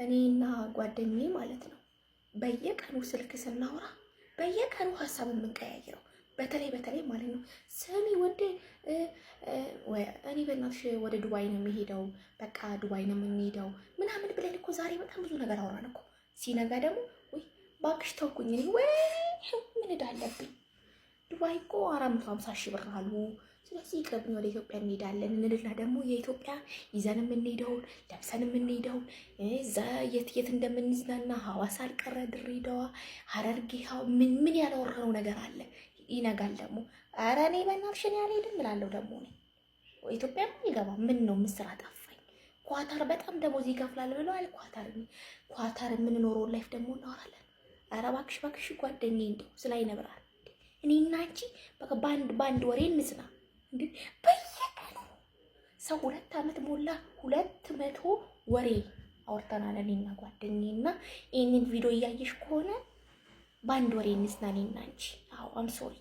እኔና ጓደኛዬ ማለት ነው በየቀኑ ስልክ ስናወራ በየቀኑ ሀሳብ የምንቀያየረው በተለይ ማለት ነው። ስሚ ወደ እኔ በእናትሽ ወደ ዱባይ ነው የሚሄደው፣ በቃ ዱባይ ነው የምንሄደው ምናምን ብለን እኮ ዛሬ በጣም ብዙ ነገር አወራን እኮ። ሲነጋ ደግሞ ወይ እባክሽ ተውኩኝ፣ እኔ ወይ ምን ዕዳ አለብኝ። ዱባይ እኮ 450 ሺህ ብር አሉ። ስለዚህ ይቅርብኝ፣ ወደ ኢትዮጵያ እንሄዳለን እንልና ደግሞ የኢትዮጵያ ይዘን የምንሄደውን ለብሰን የምንሄደውን እዛ የት እንደምንዝናና ሐዋሳ አልቀረ ድሬዳዋ፣ ሐረርጌ ምን ያላወራነው ነገር አለ። ይነጋል ደግሞ ኧረ እኔ በእናትሽ አልሄድም እላለሁ። ደግሞ እኔ ኢትዮጵያ ይገባ ምን ነው ምስራ ጠፋኝ። ኳታር በጣም ደሞዝ ይከፍላል ብለዋል። ኳታር የምንኖረው ላይፍ ደግሞ እናወራለን። ኧረ እባክሽ ጓደኛዬ እንደው ስላይነብራል እኔና አንቺ በቃ ባንድ ወሬ እንስና እንዴ። በየቀኑ ሰው 2 ዓመት ሞላ 200 ወሬ አውርተናል እኔና ጓደኛዬና ይሄንን ቪዲዮ እያየሽ ከሆነ ባንድ ወሬ እንስና እኔና አንቺ። አዎ አም ሶሪ